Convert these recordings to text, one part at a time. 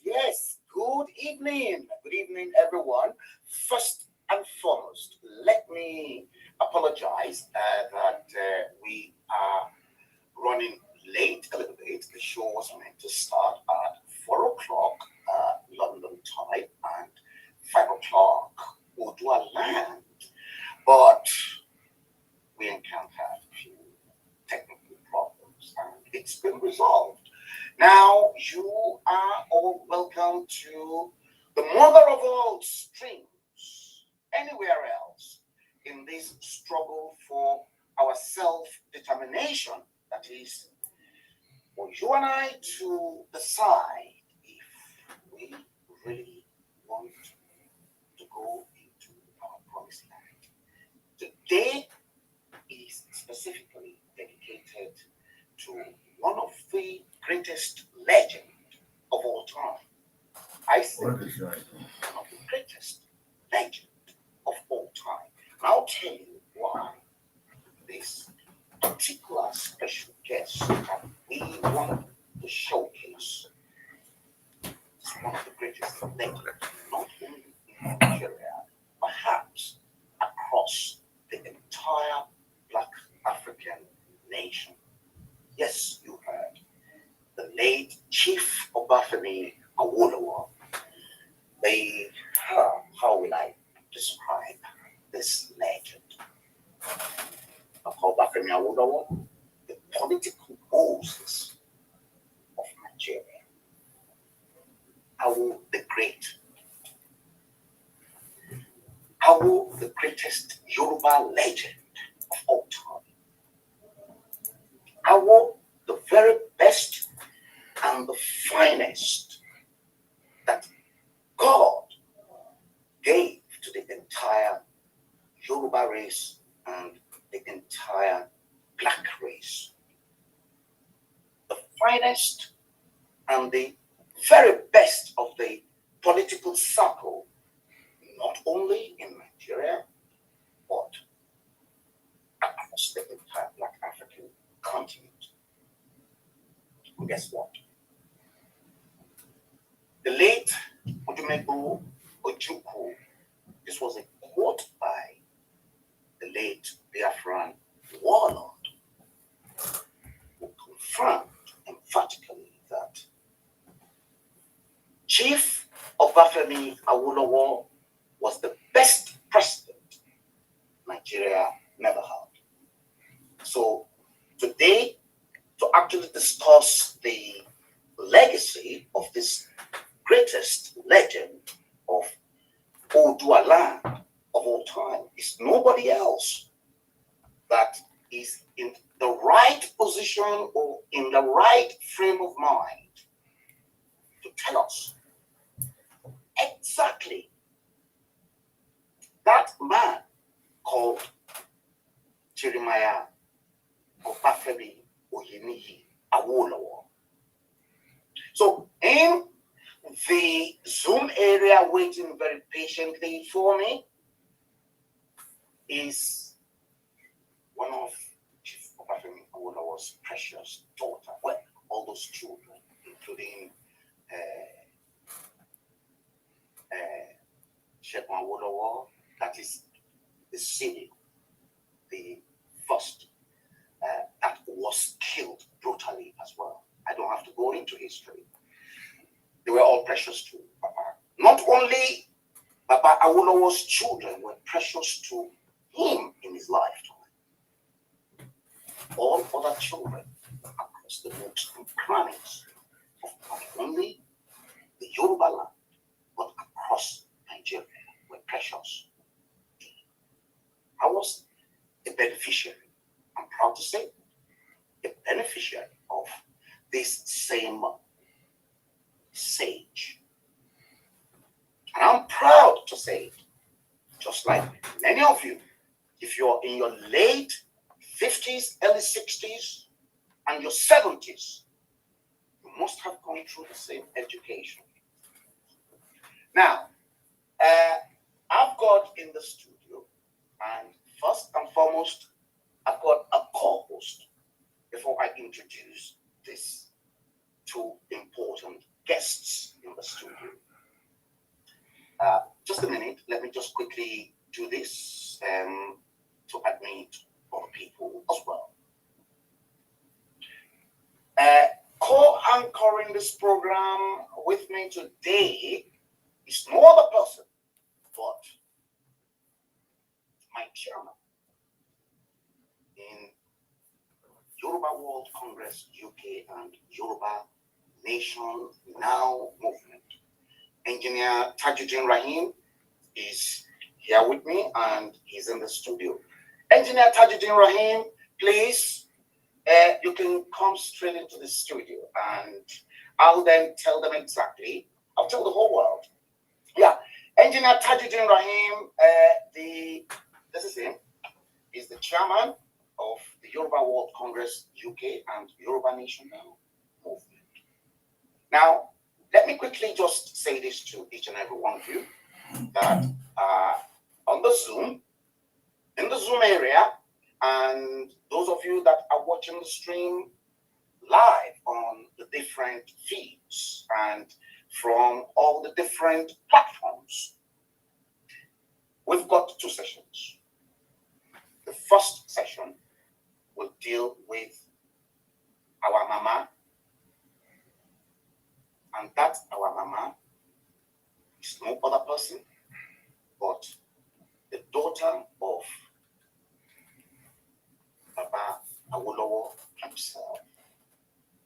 Yes. Good evening. Good evening, everyone. First and foremost, let me apologize that we are running late a little bit. The show was meant to start at 4 o'clock London time and 5 o'clock Udua land. But we encountered a few technical problems and it's been resolved. Now, you are all welcome to the mother of all streams, anywhere else, in this struggle for our self-determination. That is, for you and I to decide if we really want to go into our promised land. Today is specifically dedicated to one of the greatest legends of all time. I say one of the greatest legend of all time. And I'll tell you why this particular special guest that we want to showcase is one of the greatest legends, not only in Nigeria, perhaps across the entire Black African nation. Yes, you heard. The late Chief Obafemi Awolowo. How will I describe this legend of Obafemi Awolowo? The political Moses of Nigeria. Awo the Great. Awo the greatest Yoruba legend of all time. Awo the very best and the finest that God gave to the entire Yoruba race and the entire Black race. The finest and the very best of the political circle, not only in Nigeria, but across the entire Black African continent. And guess what? The late Odumegwu Ojukwu, this was a quote by the late Biafran warlord, who confirmed emphatically that Chief Obafemi Awolowo was the best president Nigeria never had. So today, to actually discuss the legacy of this greatest legend of Odua land of all time is nobody else that is in the right position or in the right frame of mind to tell us exactly that man called Jeremiah Obafemi Awolowo. So in the Zoom area waiting very patiently for me is one of Chief Obafemi Awolowo's precious daughter. Well, all those children, including Sheikh Awolowo, that is the city, the first that was killed brutally as well. I don't have to go into history. They were all precious to Papa. Not only Papa Awolowo's children were precious to him in his lifetime. All other children across the nooks and crannies of not only the Yoruba land, but across Nigeria were precious. I was a beneficiary, I'm proud to say, a beneficiary of this same sage. And I'm proud to say, just like many of you, if you're in your late 50s, early 60s, and your 70s, you must have gone through the same education. Now, I've got in the studio, and first and foremost, I've got a co-host before I introduce these two important guests in the studio. Just a minute, let me just quickly do this to admit other people as well. Co-anchoring this program with me today is no other person but my chairman in Yoruba World Congress UK and Yoruba Nation Now movement. Engineer Tajuddin Rahim is here with me and he's in the studio. Engineer Tajuddin Rahim, please, you can come straight into the studio and I'll then tell them exactly. I'll tell the whole world. Yeah, Engineer Tajuddin Rahim, this is him. He's the chairman of the Yoruba World Congress UK and Yoruba Nation Now movement. Now, let me quickly just say this to each and every one of you, that on the Zoom, in the Zoom area, and those of you that are watching the stream live on the different feeds and from all the different platforms, we've got two sessions. The first session will deal with our mama, and that our mama is no other person but the daughter of Baba Awolowo himself.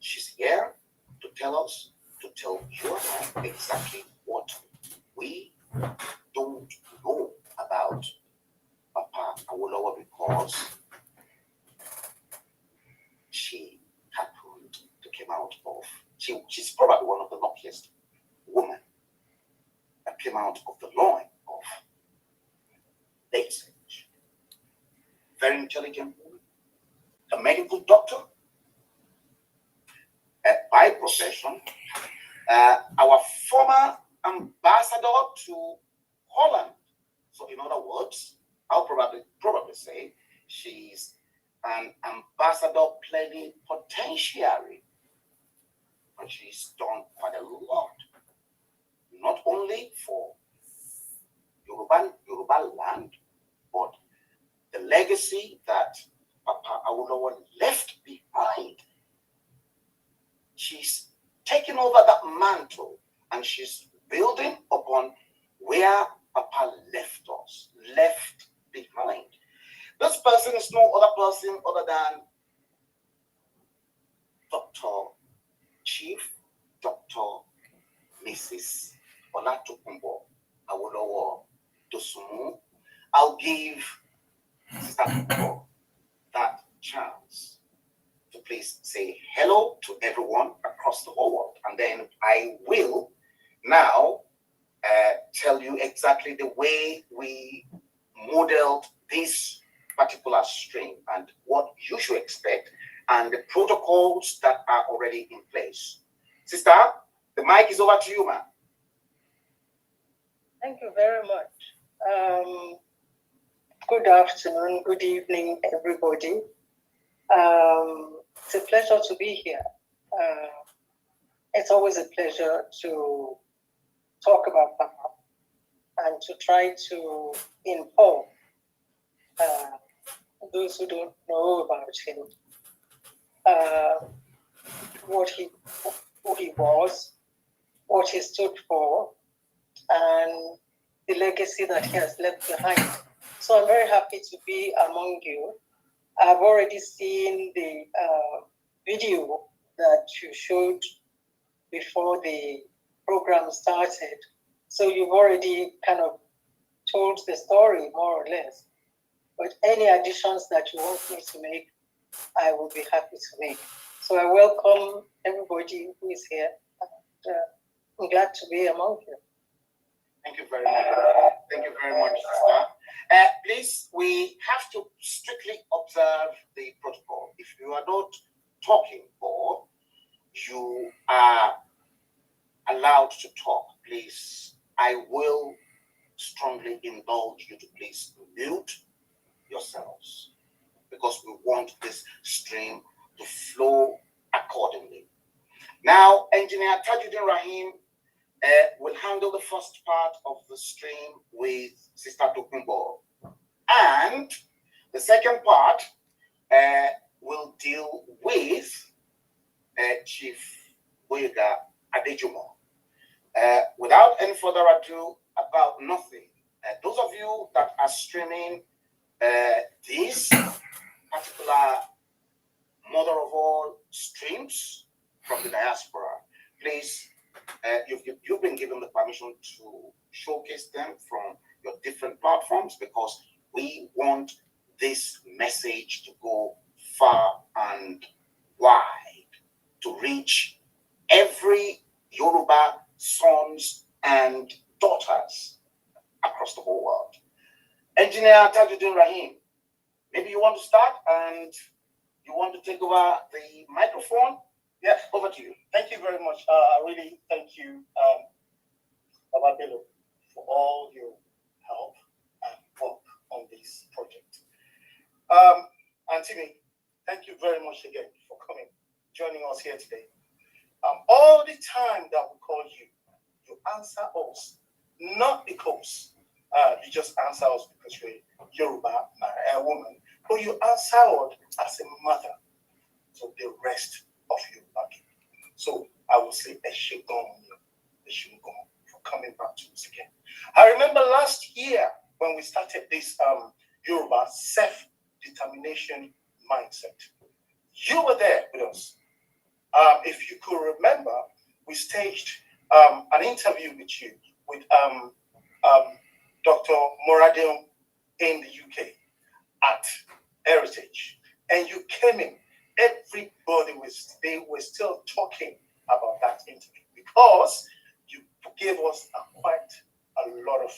She's here to tell us, to tell you exactly what we don't know about Papa Awolowo, because she happened to come out of, she's probably one of the luckiest women that came out of the loin of late stage. Very intelligent woman, a medical doctor by profession, our former ambassador to Holland. So in other words, I'll probably say she's an ambassador plenipotentiary, and she's done quite a lot, not only for Yoruba land, but the legacy that Papa Awolowo left behind. She's taking over that mantle and she's building upon where Papa left us, left behind. This person is no other person other than Chief Dr. Mrs. Olatokunbo Awolowo Dosumu. I'll give Sister Kunbo that chance to please say hello to everyone across the whole world. And then I will now tell you exactly the way we modeled this particular stream and what you should expect and the protocols that are already in place. Sister, the mic is over to you, ma'am. Thank you very much. Good afternoon, good evening, everybody. It's a pleasure to be here. It's always a pleasure to talk about Papa and to try to inform those who don't know about him, who he was, what he stood for, and the legacy that he has left behind. So I'm very happy to be among you. I've already seen the video that you showed before the program started. So you've already kind of told the story more or less. But any additions that you want me to make, I will be happy to make. So I welcome everybody who is here. And, I'm glad to be among you. Thank you very much. Thank you very much, sister. Please, we have to strictly observe the protocol. If you are not talking or you are allowed to talk, please, I will strongly indulge you to please mute yourselves because we want this stream to flow accordingly. Now, Engineer Tajuddin Rahim will handle the first part of the stream with Sister Tokumbo. And the second part will deal with Chief Boyega Adejumo. Without any further ado about nothing, those of you that are streaming this particular mother of all streams from the diaspora, please, you've been given the permission to showcase them from your different platforms because we want this message to go far and wide to reach every Yoruba sons and daughters across the whole world. Engineer Tajuddin Rahim, maybe you want to start and you want to take over the microphone? Yes, over to you. Thank you very much. I really thank you, Baba Bello, for all your help and work on this project. Antimi, thank you very much again for coming, joining us here today. All the time that we call you, you answer us, not because you just answer us because you're Yoruba, a woman, but you answer us as a mother to the rest of Yoruba people. So I will say Eshegon for coming back to us again. I remember last year when we started this Yoruba self-determination mindset. You were there with us. If you could remember, we staged an interview with you with Dr. Moradin in the UK at Heritage. And you came in. Everybody they were still talking about that interview because you gave us quite a lot of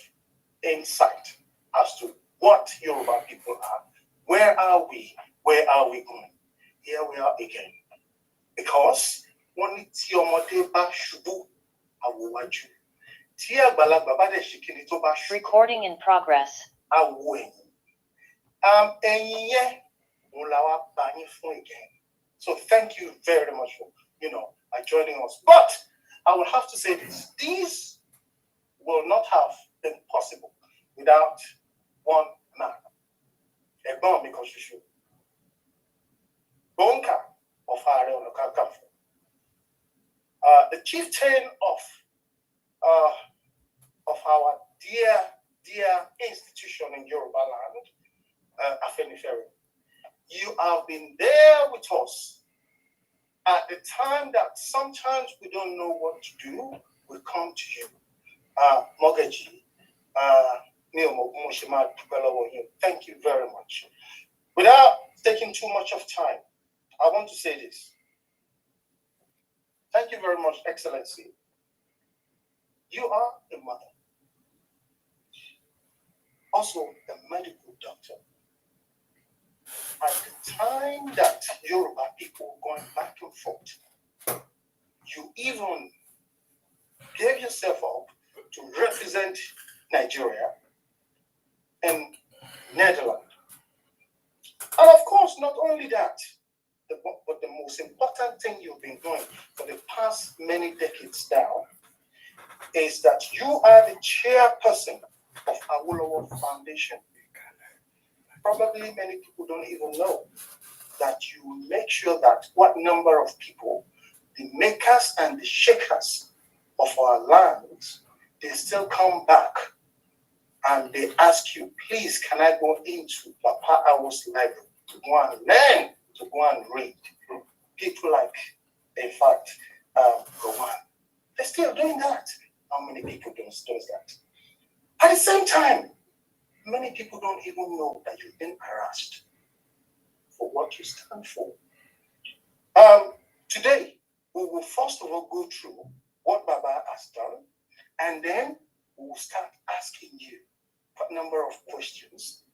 insight as to what Yoruba people are. Where are we? Where are we going? Here we are again. Because when it's your moteba shubu awuwaju. Recording in progress. So thank you very much for joining us. But I will have to say this: these will not have been possible without one man. Egbon Mikoshishu, Bonka of Hare Onokakamfo, the chieftain of our dear institution in Yoruba land, Afenifere. You have been there with us at the time that sometimes we don't know what to do. We come to you, Mogaji, thank you very much. Without taking too much of time, I want to say this. Thank you very much, Excellency. You are a mother, also a medical doctor. At the time that Yoruba people were going back and forth, you even gave yourself up to represent Nigeria and Netherlands. And of course, not only that, but the most important thing you've been doing for the past many decades now is that you are the chairperson of Awolowo Foundation. Probably many people don't even know that you make sure that what number of people, the makers and the shakers of our lands, they still come back and they ask you, please, can I go into Papa Awo's library to go and learn, to go and read? People like, in fact, Roman, they're still doing that. How many people does that? At the same time, many people don't even know that you've been harassed for what you stand for. Today, we will first of all go through what Baba has done, and then we will start asking you what number of questions.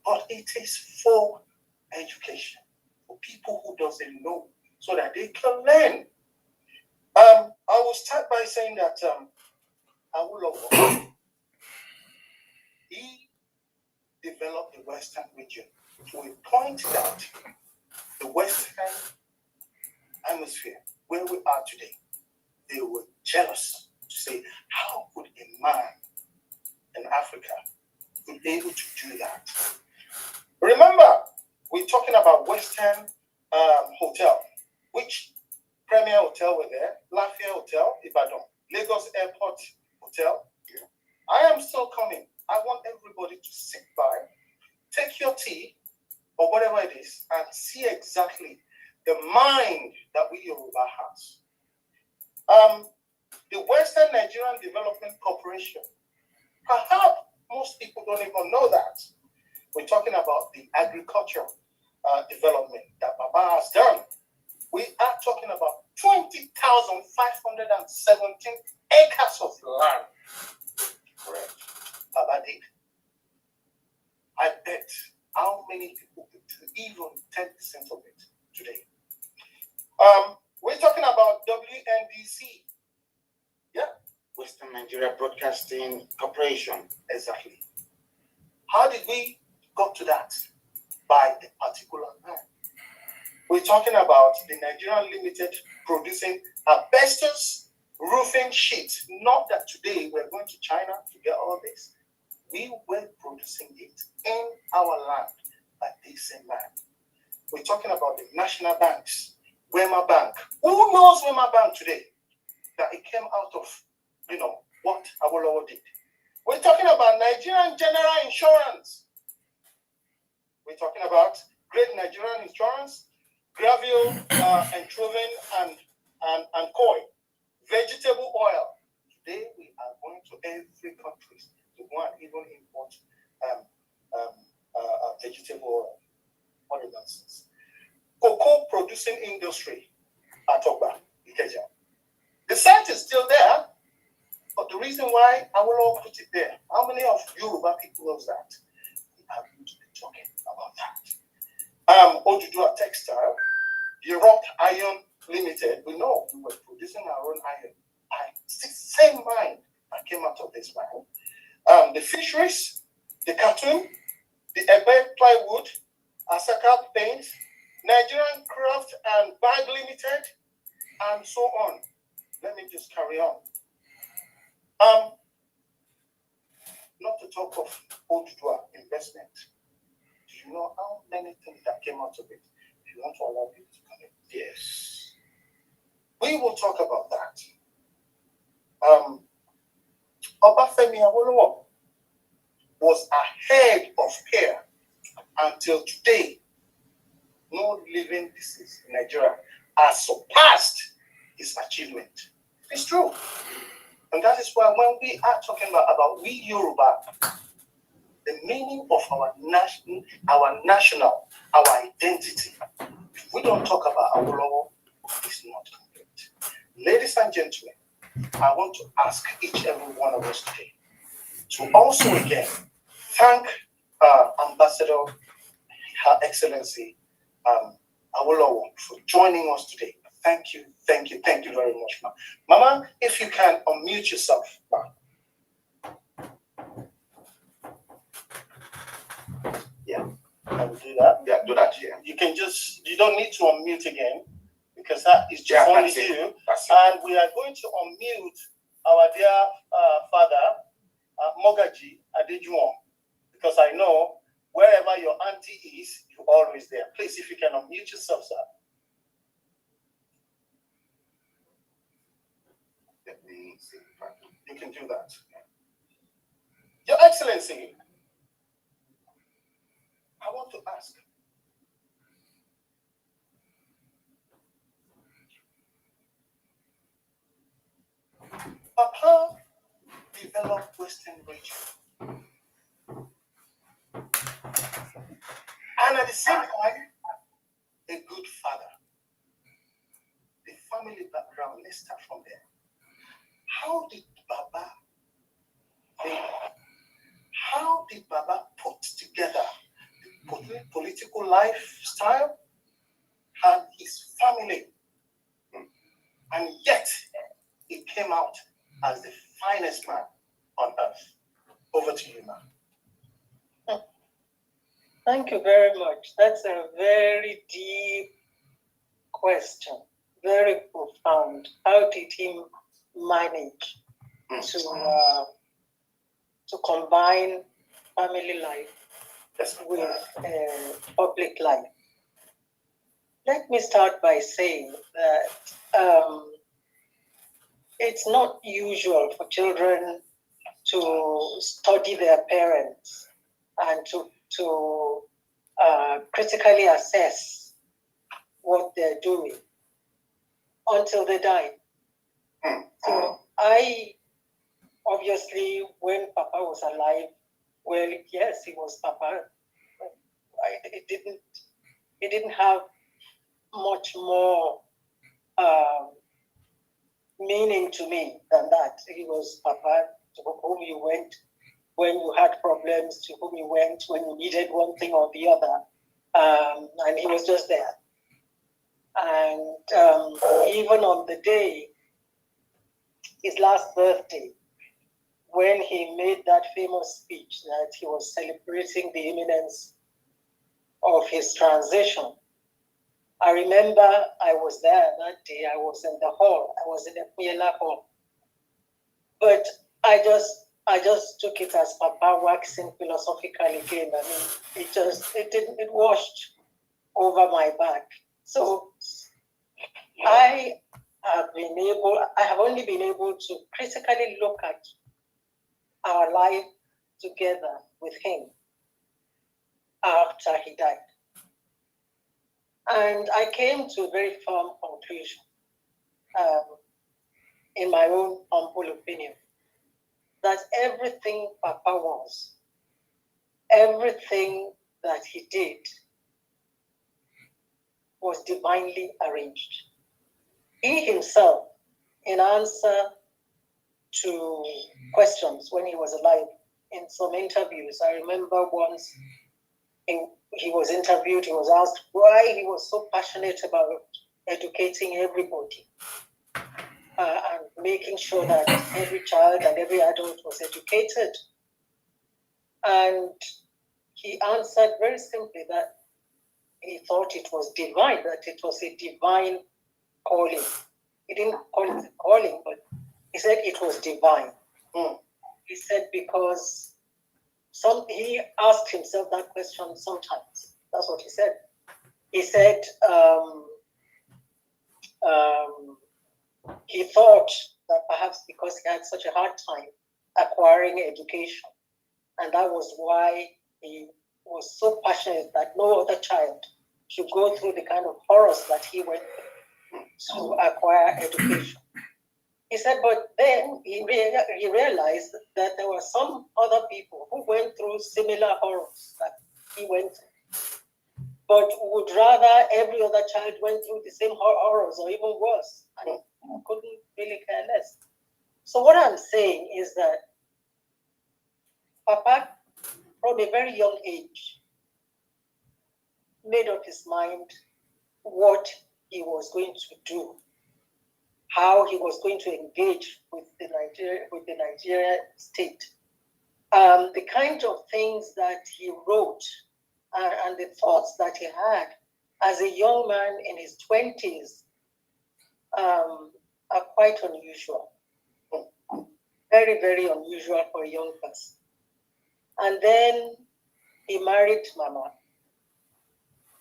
But it is for education, for people who doesn't know, so that they can learn. I will start by saying that Awolowo, he developed the Western region to a point that the Western hemisphere, where we are today, they were jealous to say, how could a man in Africa be able to do that? Remember, we're talking about Western Hotel, which Premier Hotel were there, Lafayette Hotel, Ibadan, Lagos Airport Hotel. I am still coming. I want everybody to sit by, take your tea, or whatever it is, and see exactly the mind that we Yoruba has. The Western Nigerian Development Corporation, perhaps most people don't even know that. We're talking about the agriculture development that Baba has done. We are talking about 20,517 acres of land. Correct. Baba did. I bet how many people could do even 10% of it today. We're talking about WNBC. Yeah. Western Nigeria Broadcasting Corporation. Exactly. How did we got to that? By a particular man. We're talking about the Nigerian Limited producing asbestos roofing sheets. Not that today we're going to China to get all this. We were producing it in our land by this same man. We're talking about the national banks, Wema Bank. Who knows Wema Bank today? That it came out of, what Awolowo did. We're talking about Nigerian General Insurance. We're talking about Great Nigerian Insurance, Gravio, Entroven, and Koi, vegetable oil. Today we are going to every country to go and even import vegetable oil. What is nonsense? Cocoa producing industry at Ogba, Ikeja. The site is still there, but the reason why Awolowo put it there, how many of Yoruba people knows that? We are going to be talking about that. Odudua Textile, Europe Iron Limited, we know we were producing our own iron. It's the same mine that came out of this mine. The fisheries, the cartoon, the Ebe plywood, Asaka paint, Nigerian Craft and Bag Limited, and so on. Let me just carry on. Not to talk of Odudua investment. Do you know how many things that came out of it? If you want to allow people to come in. Yes. We will talk about that. Obafemi Awolowo was ahead of peer until today. No living disease in Nigeria has surpassed his achievement. It's true. And that is why when we are talking about we Yoruba, the meaning of our national, our identity, if we don't talk about Awolowo, it's not complete. Ladies and gentlemen, I want to ask each and every one of us today to also again thank Ambassador, Her Excellency Awolowo, for joining us today. Thank you very much, ma'am. Mama, if you can unmute yourself, ma'am. Yeah, I will do that. Yeah, do that, yeah. You don't need to unmute again, because that is just only you. And we are going to unmute our dear father, Mogaji Adejuwon, because I know wherever your auntie is, you're always there. Please, if you can unmute yourself, sir. Let me see if I can. You can do that. Your Excellency, I want to ask, Papa developed Western region, and at the same time, a good father. The family background, let's start from there. How did Baba put together the political lifestyle and his family? And yet, he came out as the finest man on earth. Over to you, ma'am. Thank you very much. That's a very deep question, very profound. How did he manage to combine family life with public life? Let me start by saying that it's not usual for children to study their parents and to critically assess what they're doing until they die. So I obviously, when Papa was alive, well, yes, he was Papa. He didn't have much more meaning to me than that. He was Papa, to whom you went when you had problems, to whom you went when you needed one thing or the other. And he was just there. And even on the day, his last birthday, when he made that famous speech that he was celebrating the imminence of his transition, I remember I was there that day. I was in the hall. I was in the Kuyela hall. But I just took it as Papa waxing philosophical again. I mean, it washed over my back. So I have only been able to critically look at our life together with him after he died. And I came to a very firm conclusion, in my own humble opinion, that everything Papa was, everything that he did, was divinely arranged. He himself, in answer to questions when he was alive, in some interviews, I remember once he was interviewed, he was asked why he was so passionate about educating everybody and making sure that every child and every adult was educated. And he answered very simply that he thought it was divine, that it was a divine calling. He didn't call it a calling, but he said it was divine. He said because he asked himself that question sometimes. That's what he said. He said he thought that perhaps because he had such a hard time acquiring education, and that was why he was so passionate that no other child should go through the kind of horrors that he went through to acquire education. He said, but then he realized that there were some other people who went through similar horrors that he went through, but would rather every other child went through the same horrors or even worse, and he couldn't really care less. So what I'm saying is that Papa, from a very young age, made up his mind what he was going to do, how he was going to engage with the Nigeria state. The kind of things that he wrote and the thoughts that he had as a young man in his 20s are quite unusual. Very, very unusual for a young person. And then he married Mama,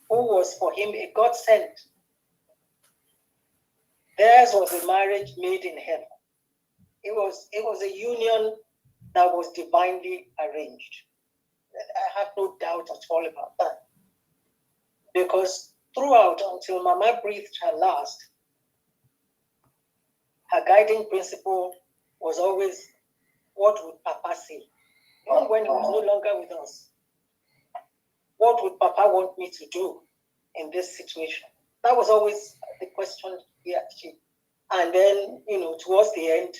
who was for him a godsend. Theirs was a marriage made in heaven. It was a union that was divinely arranged. I have no doubt at all about that. Because throughout, until Mama breathed her last, her guiding principle was always, what would Papa say? Even when he was no longer with us. What would Papa want me to do in this situation? That was always the question he asked. And then, towards the end,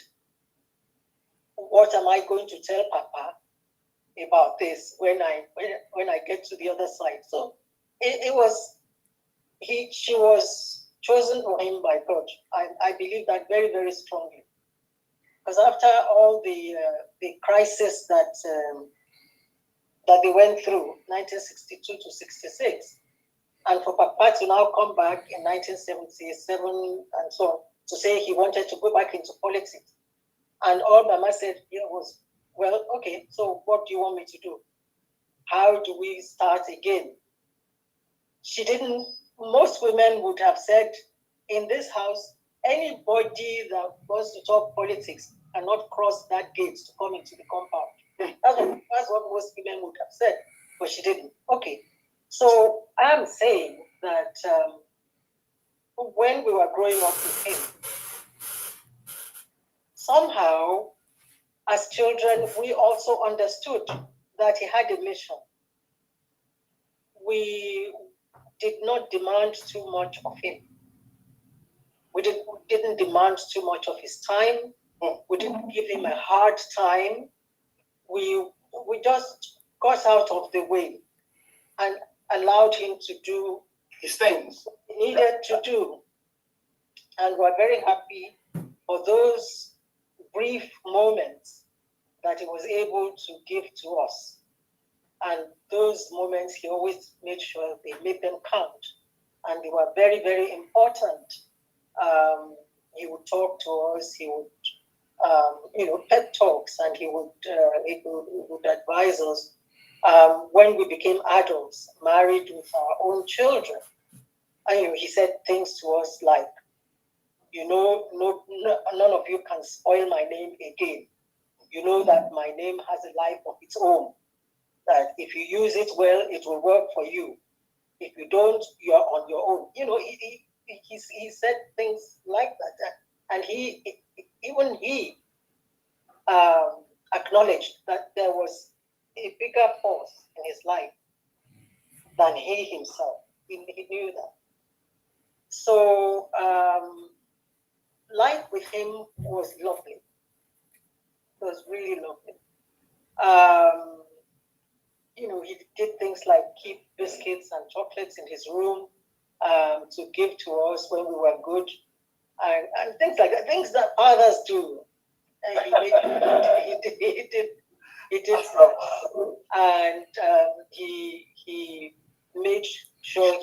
what am I going to tell Papa about this when I get to the other side? So she was chosen for him by God. I believe that very, very strongly. Because after all the crisis that they went through, 1962 to 66, and for Papa to now come back in 1977 and so on, to say he wanted to go back into politics. And all Mama said was, well, okay, so what do you want me to do? How do we start again? She didn't, most women would have said, in this house, anybody that wants to talk politics cannot cross that gate to come into the compound. That's what most women would have said, but she didn't. Okay, so I'm saying that when we were growing up with him, somehow, as children, we also understood that he had a mission. We did not demand too much of him. We didn't demand too much of his time. We didn't give him a hard time. We just got out of the way and allowed him to do his things he needed to do. And we're very happy for those brief moments that he was able to give to us. And those moments, he always made sure they made them count. And they were very, very important. He would talk to us, he would, pep talks, and he would advise us. When we became adults, married with our own children, and he said things to us like, none of you can spoil my name again. You know that my name has a life of its own. That if you use it well, it will work for you. If you don't, you're on your own. He said things like that, and even he acknowledged that there was a bigger force in his life than he himself. He knew that. So life with him was lovely. It was really lovely. He did things like keep biscuits and chocolates in his room to give to us when we were good, and things like that, things that others do. He did that. And he made sure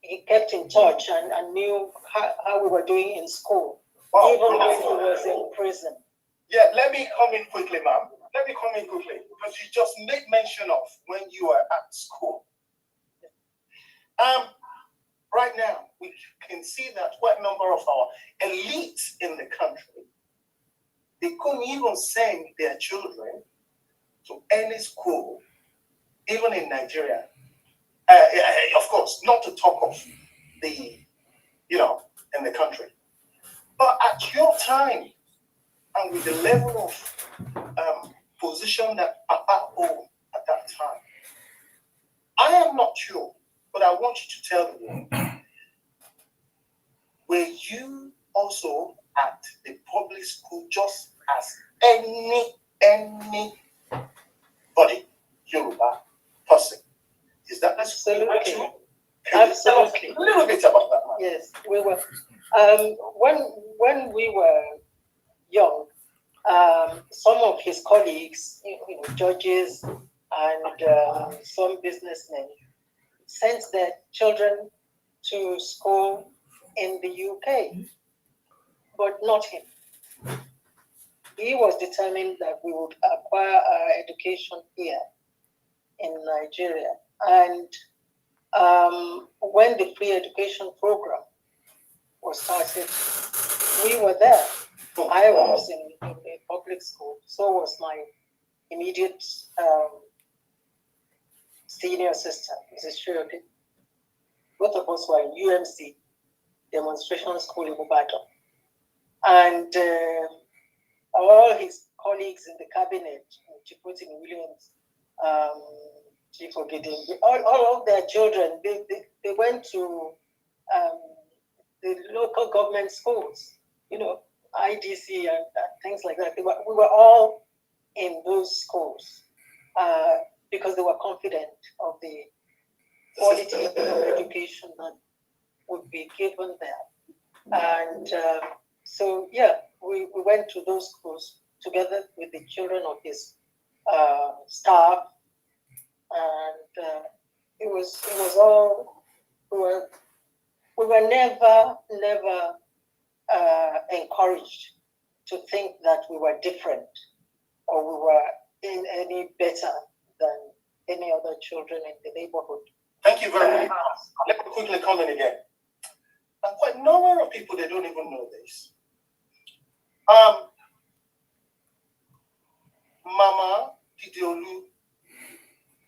he kept in touch and knew how we were doing in school, even when he was in prison. Yeah, let me come in quickly, ma'am. Let me come in quickly, because you just made mention of when you were at school. Right now, we can see that quite a number of our elites in the country, they couldn't even send their children to any school, even in Nigeria. Of course, not to talk of in the country. But at your time, and with the level of position that Papa owned at that time, I am not sure, but I want you to tell me, were you also at the public school just as anybody Yoruba person. Is that Absolutely. true? Can you tell us Absolutely. a little bit about that, man? Yes, we were. When we were young, some of his colleagues, judges and some businessmen, sent their children to school in the UK, but not him. He was determined that we would acquire our education here in Nigeria. And when the free education program was started, we were there. I was in a public school, so was my immediate senior sister, Mrs. Shirley. Both of us were in UMC, demonstration school in Ibadan. And all his colleagues in the cabinet, Chief Williams, Chief Ogedengbe, all of their children, they went to the local government schools, IDC and things like that. We were all in those schools because they were confident of the quality of education that would be given there. And so, yeah, we went to those schools together with the children of his staff, and it was all, we were never encouraged to think that we were different or we were any better than any other children in the neighborhood. Thank you very much. Let me quickly come in again. And quite a number of people, they don't even know this. Mama Gideolu,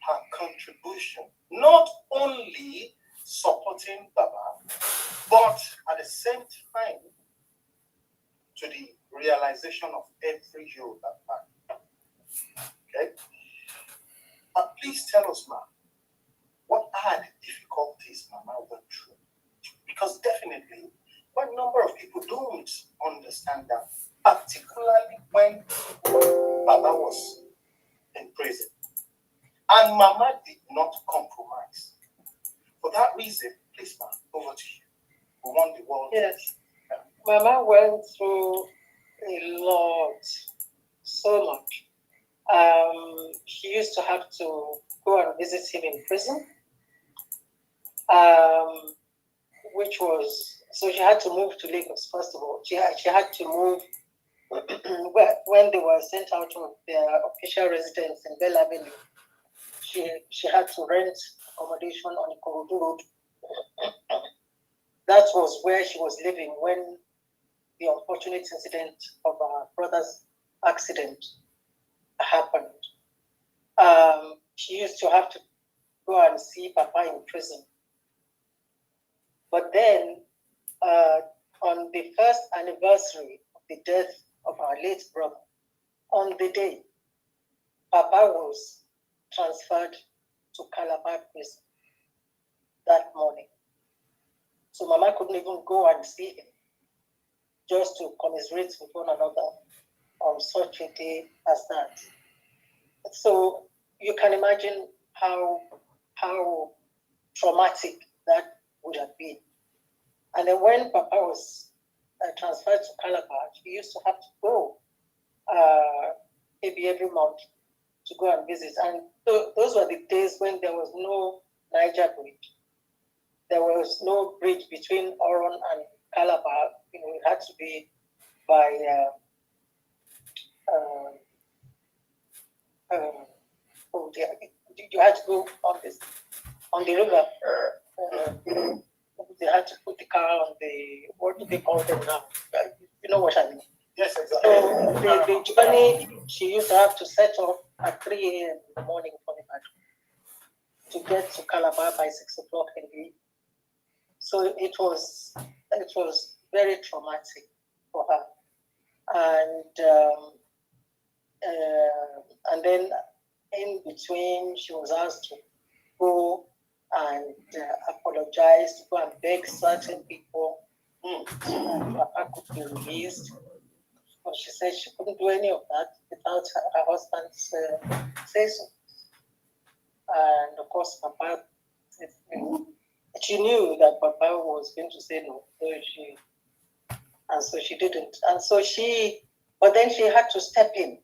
her contribution, not only supporting Baba, but at the same time to the realization of every Yoruba man. Okay? But please tell us, ma'am, what are the difficulties Mama went through? Because definitely, quite a number of people don't understand that, particularly when Baba was in prison. And Mama did not compromise. For that reason, please, ma'am, over to you. We want the world. Yes. Mama went through a lot, so much. She used to have to go and visit him in prison, which was, so she had to move to Lagos, first of all. She had to move when they were sent out of their official residence in Bell Avenue. She had to rent accommodation on Ikorodu Road. That was where she was living when the unfortunate incident of our brother's accident happened. She used to have to go and see Papa in prison. But then, on the first anniversary of the death of our late brother, on the day, Papa was transferred to Calabar prison that morning. So Mama couldn't even go and see him, just to commiserate with one another on such a day as that. So you can imagine how traumatic that would have been. And then when Papa was transferred to Calabar, he used to have to go maybe every month to go and visit. And those were the days when there was no Niger bridge. There was no bridge between Oron and Calabar. It had to be by you had to go on the river. They had to put the car on the, what do they call them now? You know what I mean? Yes, exactly. So the journey, she used to have to set off at 3 a.m. in the morning from Ibadan to get to Calabar by 6 o'clock in the evening. So it was very traumatic for her. And then in between, she was asked to go and apologize, to go and beg certain people Papa could be released. But she said she couldn't do any of that without her husband's say so. And of course, Papa, she knew that Papa was going to say no, so she didn't. But then she had to step in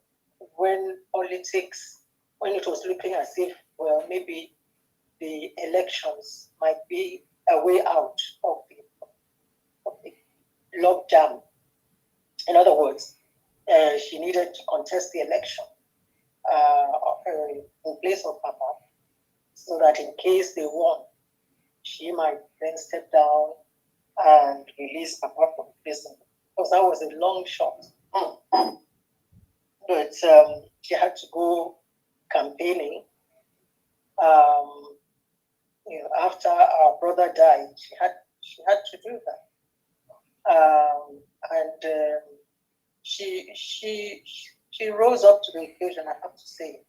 when it was looking as if, well, maybe the elections might be a way out of the logjam. In other words, she needed to contest the election in place of Papa, so that in case they won, she might then step down and release Papa from prison. Because that was a long shot. But she had to go campaigning. After our brother died, she had to do that. She rose up to the occasion, I have to say.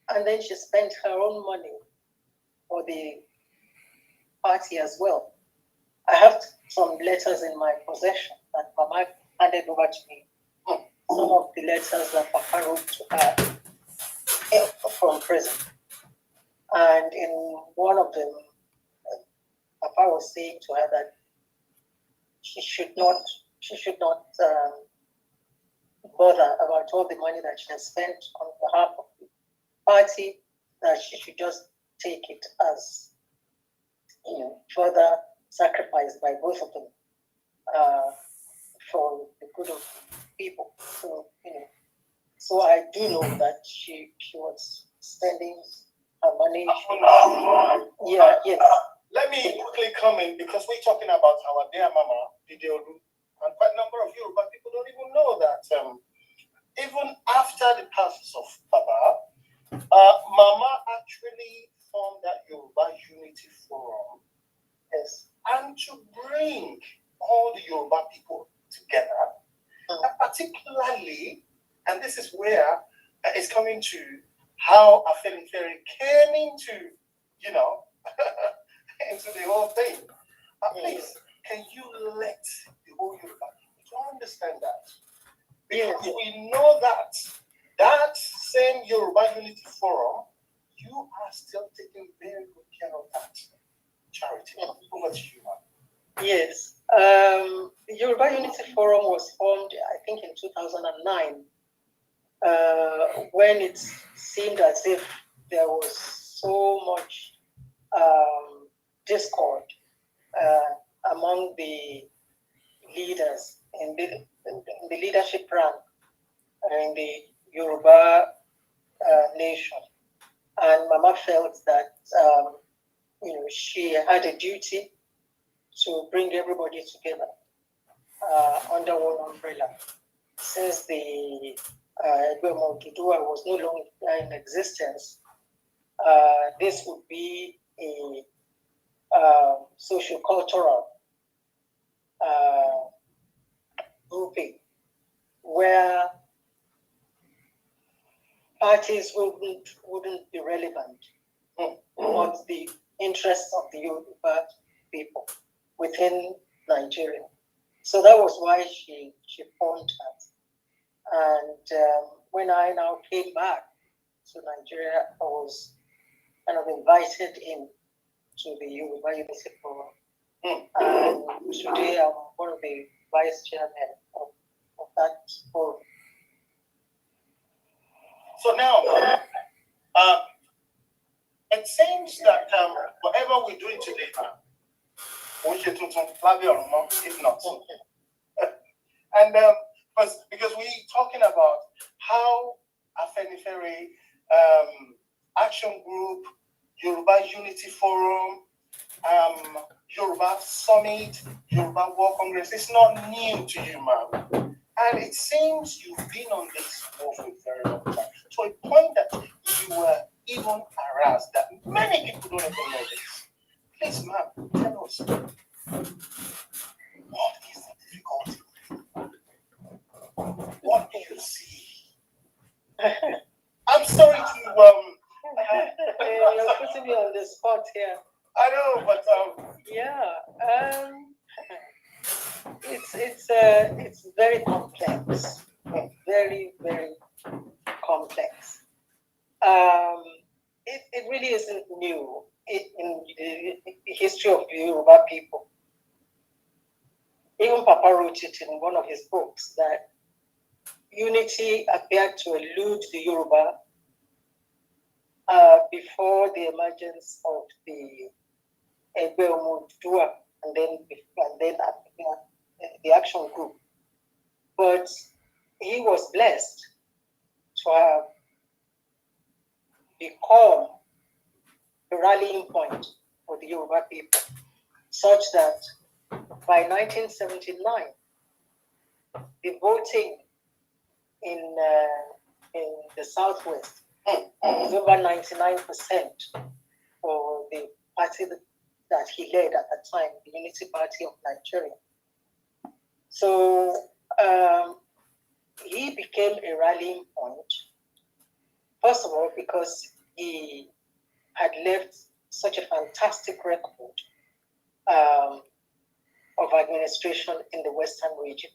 And then she spent her own money for the party as well. I have some letters in my possession that Mama handed over to me. Some of the letters that Papa wrote to her from prison. And in one of them, Papa was saying to her that she should not bother about all the money that she has spent on behalf of the party, that she should just take it as further sacrifice by both of them for the good of people. So I do know that she was spending her money. Yes. Let me quickly come in because we're talking about our dear Mama, Dideolu, and quite a number of Yoruba people don't even know that even after the passing of Baba, Mama actually formed that Yoruba Unity Forum. Yes. And to bring all the Yoruba people together, and particularly, and this is where it's coming to how Afeni Ferry came into, into the whole thing. Please, can you let the whole Yoruba people to understand that? Because we know that same Yoruba Unity Forum, you are still taking very good care of that charity. Over to you, ma'am. Yes. The Yoruba Unity Forum was formed, I think, in 2009, when it seemed as if there was so much discord among the leaders in the leadership rank in the Yoruba nation. And Mama felt that she had a duty to bring everybody together under one umbrella. Since the Egwemo Dudua was no longer in existence, this would be a socio-cultural grouping where parties wouldn't be relevant, but the interests of the Yoruba people within Nigeria. So that was why she formed that. And when I now came back to Nigeria, I was kind of invited in to the Yoruba Unity Forum. And today I'm one of the vice chairmen of that forum. So now, it seems that whatever we're doing today, if not. And because we're talking about how Afenifere Action Group, Yoruba Unity Forum, Yoruba Summit, Yoruba World Congress, it's not new to you, ma'am. And it seems you've been on this for a very long time. To a point that you were even harassed, that many people don't even know this. Please, ma'am, tell us, what is the difficulty? What do you see? I'm sorry to You're putting me on the spot here. I know, but it's very complex, very complex. It really isn't new in the history of the Yoruba people. Even Papa wrote it in one of his books that unity appeared to elude the Yoruba before the emergence of the Egbe Omodua and then the action group. But he was blessed to have become a rallying point for the Yoruba people, such that by 1979, the voting in the Southwest was over 99% for the party that he led at the time, the Unity Party of Nigeria. So he became a rallying point, first of all, because he had left such a fantastic record of administration in the Western region.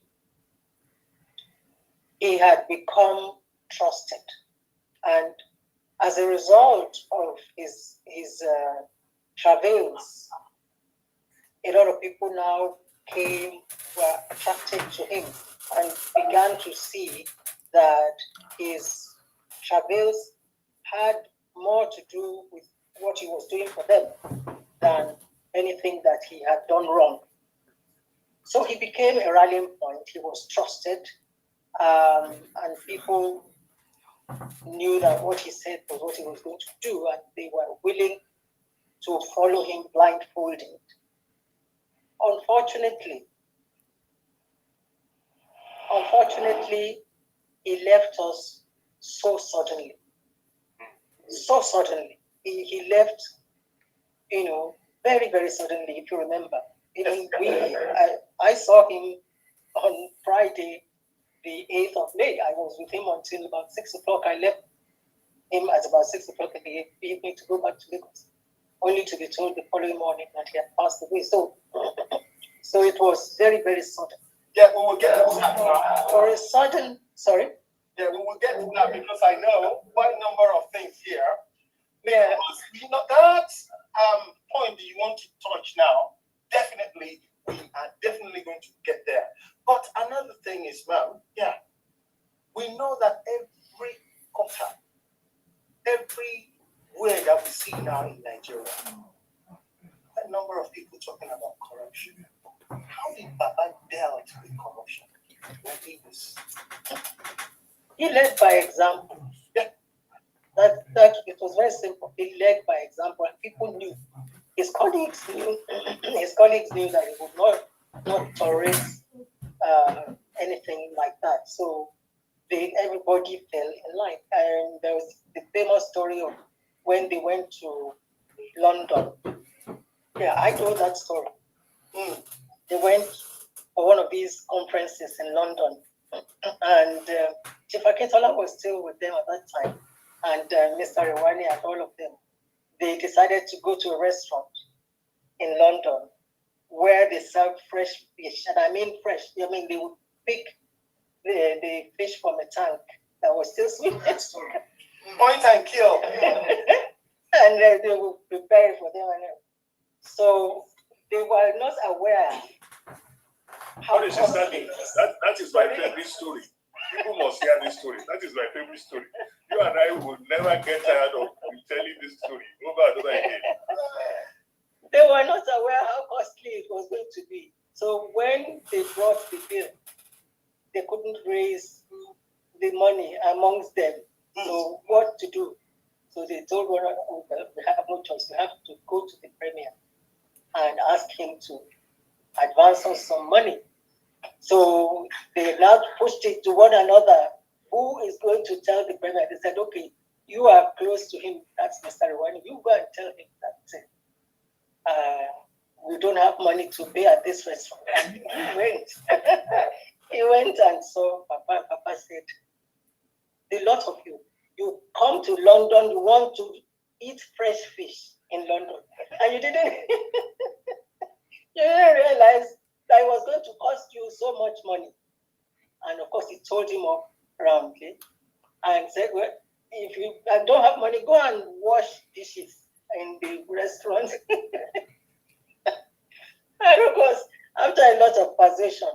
He had become trusted, and as a result of his travels, a lot of people now were attracted to him and began to see that his travels had more to do with what he was doing for them than anything that he had done wrong. So he became a rallying point. He was trusted, and people knew that what he said was what he was going to do, and they were willing to follow him blindfolded. Unfortunately, he left us so suddenly. So suddenly. He left, very, very suddenly, if you remember. I saw him on Friday, the 8th of May. I was with him until about 6 o'clock. I left him at about 6 o'clock in the evening to go back to Lagos, only to be told the following morning that he had passed away. So it was very, very sudden. Yeah, we will get to that now. For a sudden, sorry? Yeah, we will get to that because I know quite a number of things here. Yeah. That point that you want to touch now, definitely, we are definitely going to get there. But another thing is, ma'am, we know that every quarter, everywhere that we see now in Nigeria, a number of people talking about corruption. How did Baba dealt with corruption when he was? He led by example. Yeah. That it was very simple. He led by example, and people knew. His colleagues knew. His colleagues knew that he would not tolerate anything like that. So everybody fell in line. And there was the famous story of when they went to London. Yeah, I told that story. They went for one of these conferences in London, and Chief Akintola was still with them at that time, and Mr. Rewani and all of them. They decided to go to a restaurant in London where they serve fresh fish, and I mean fresh. I mean they would pick the fish from a tank that was still sweet. Point and kill. And they would prepare it for them. So they were not aware. How is it starting? That is my favorite story. People must hear this story. That is my favorite story. You and I will never get tired of telling this story over and over again. They were not aware how costly it was going to be. So when they brought the bill, they couldn't raise the money amongst them. So what to do? So they told one another, we have no choice. We have to go to the premier and ask him to advance us some money. So they now pushed it to one another. Who is going to tell the premier? They said, okay, you are close to him. That's Mr. Rewani. You go and tell him that we don't have money to pay at this restaurant. And he went. He went and saw Papa. Papa said, the lot of you come to London, you want to eat fresh fish in London. And you didn't realize that it was going to cost you so much money. And of course, he told him up roundly and said, well, if you don't have money, go and wash dishes in the restaurant. And of course, after a lot of persuasion,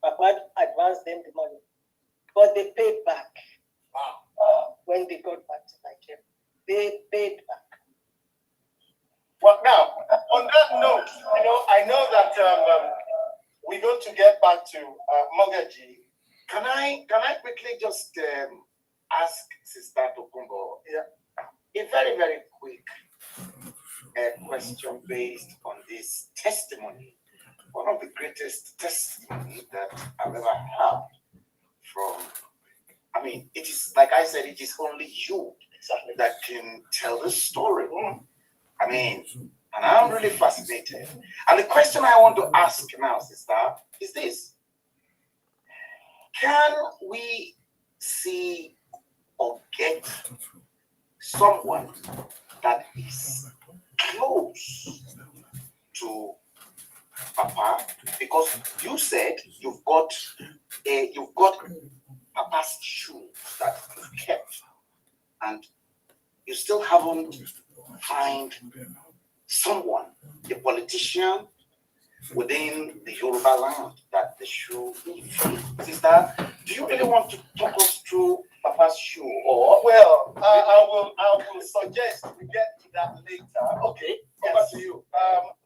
Papa advanced them the money. But they paid back. When they got back to Nigeria, they paid back. Well, now, on that note, I know that we're going to get back to Mogaji. Can I quickly just ask Sister Tokumbo a very, very quick question based on this testimony, one of the greatest testimonies that I've ever heard from. I mean, it is like I said, it is only you that can tell the story. I mean, and I'm really fascinated. And the question I want to ask now, Sister, is this: can we see or get someone that is close to Papa? Because you said you've got Papa's shoes that you've kept, and you still haven't find someone, a politician within the Yoruba land, that the shoe fits. Sister, do you really want to talk us through Papa's shoe? Or Well, I will suggest we get to that later. okay, Yes. over to you.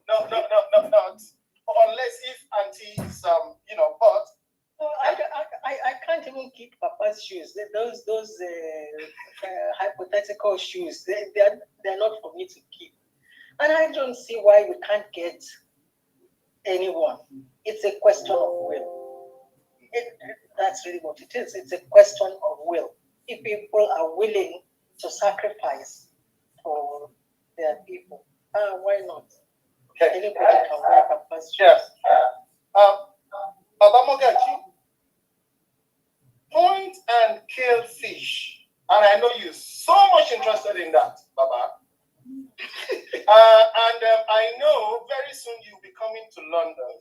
No, unless if Auntie is but No, I can't even keep Papa's shoes. Those hypothetical shoes, they're not for me to keep. And I don't see why we can't get anyone. It's a question of will. That's really what it is. It's a question of will. If people are willing to sacrifice for their people, why not? okay. Anybody can wear Papa's shoes. Yes. Baba Mogaji, point and kill fish. And I know you're so much interested in that, Baba. I know very soon you'll be coming to London,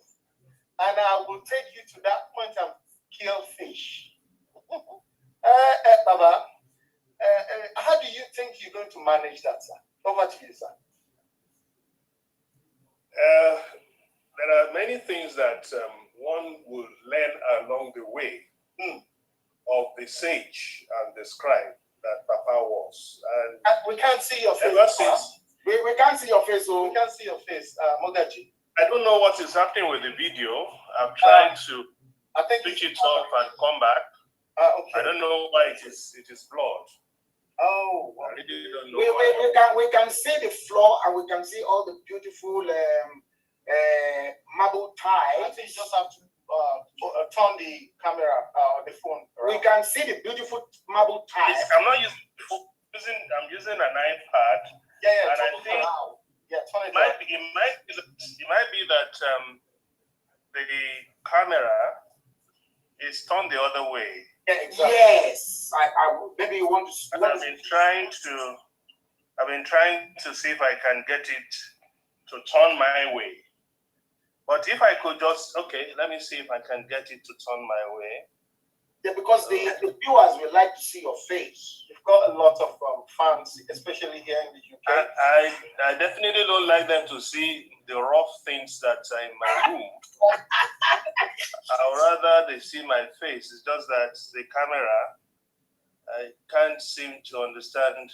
and I will take you to that point and kill fish. Baba, how do you think you're going to manage that, sir? Over to you, sir. There are many things that one will learn along the way of the sage and the scribe that Papa was. And We can't see your face. ever since, We can't see your face, so We can't see your face, Mogaji. I don't know what is happening with the video. I'm trying to I think switch it off and come back. okay. I don't know why it is blurred. Oh, I really don't know. we can see the floor, and we can see all the beautiful marble I tiles. think you just have to turn the camera on the phone We around. can see the beautiful marble tiles. I'm using an iPad. Yeah, and I turn it think- around. Yeah, turn it It might around. be that the camera is turned the other way. Yeah, exactly. Yes, maybe you want to. And I've been trying to see if I can get it to turn my way. But if I could just, let me see if I can get it to turn my way. Yeah, because the viewers will like to see your face. You've got a lot of fans, especially here in the UK. I definitely don't like them to see the rough things that are in my room. I'd rather they see my face. It's just that the camera, I can't seem to understand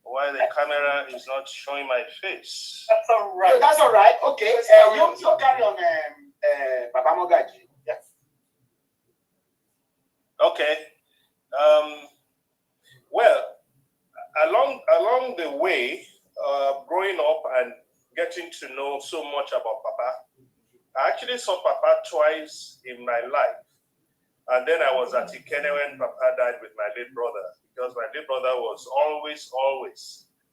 why the camera is not showing my face. That's all Yeah, right. that's all right. Okay, Let's carry on. you carry on, Baba Mogaji. Yes. Okay. Well, along the way, growing up and getting to know so much about Papa, I actually saw Papa twice in my life. And then I was at Ikene when Papa died with my late brother, because my late brother was always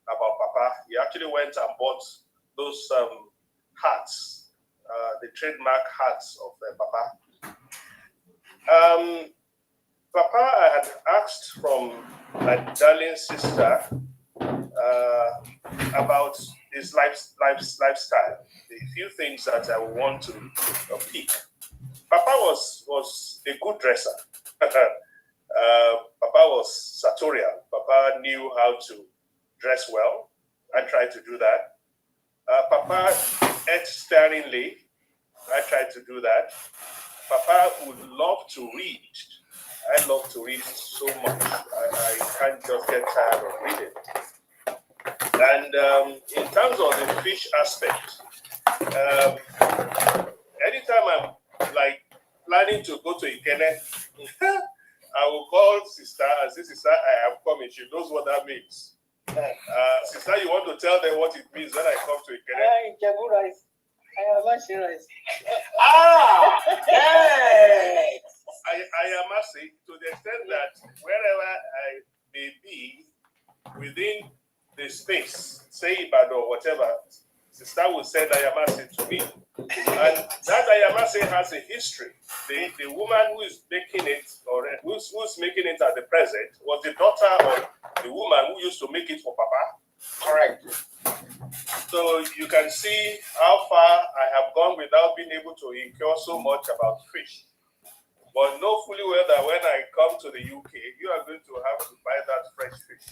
about Papa. He actually went and bought those hats, the trademark hats of Papa. Papa, I had asked from my darling sister about his lifestyle. The few things that I want to pick. Papa was a good dresser. Papa was sartorial. Papa knew how to dress well. I tried to do that. Papa ate sparingly. I tried to do that. Papa would love to read. I love to read so much. I can't just get tired of reading. And in terms of the fish aspect, anytime I'm like planning to go to Ikene, I will call sister and say, sister, I am coming. She knows what that means. Sister, you want to tell them what it means when I come to Ikene? Jabu rice. I am rice. Yes. I am asking to the extent that wherever I may be within the space, say Ibadan or whatever, sister will send Ayamase to me. And that Ayamase has a history. The woman who is making it, or who's making it at the present, was the daughter of the woman who used to make it for Papa. Correct. So you can see how far I have gone without being able to incur so much about fish. But know fully well that when I come to the UK, you are going to have to buy that fresh fish.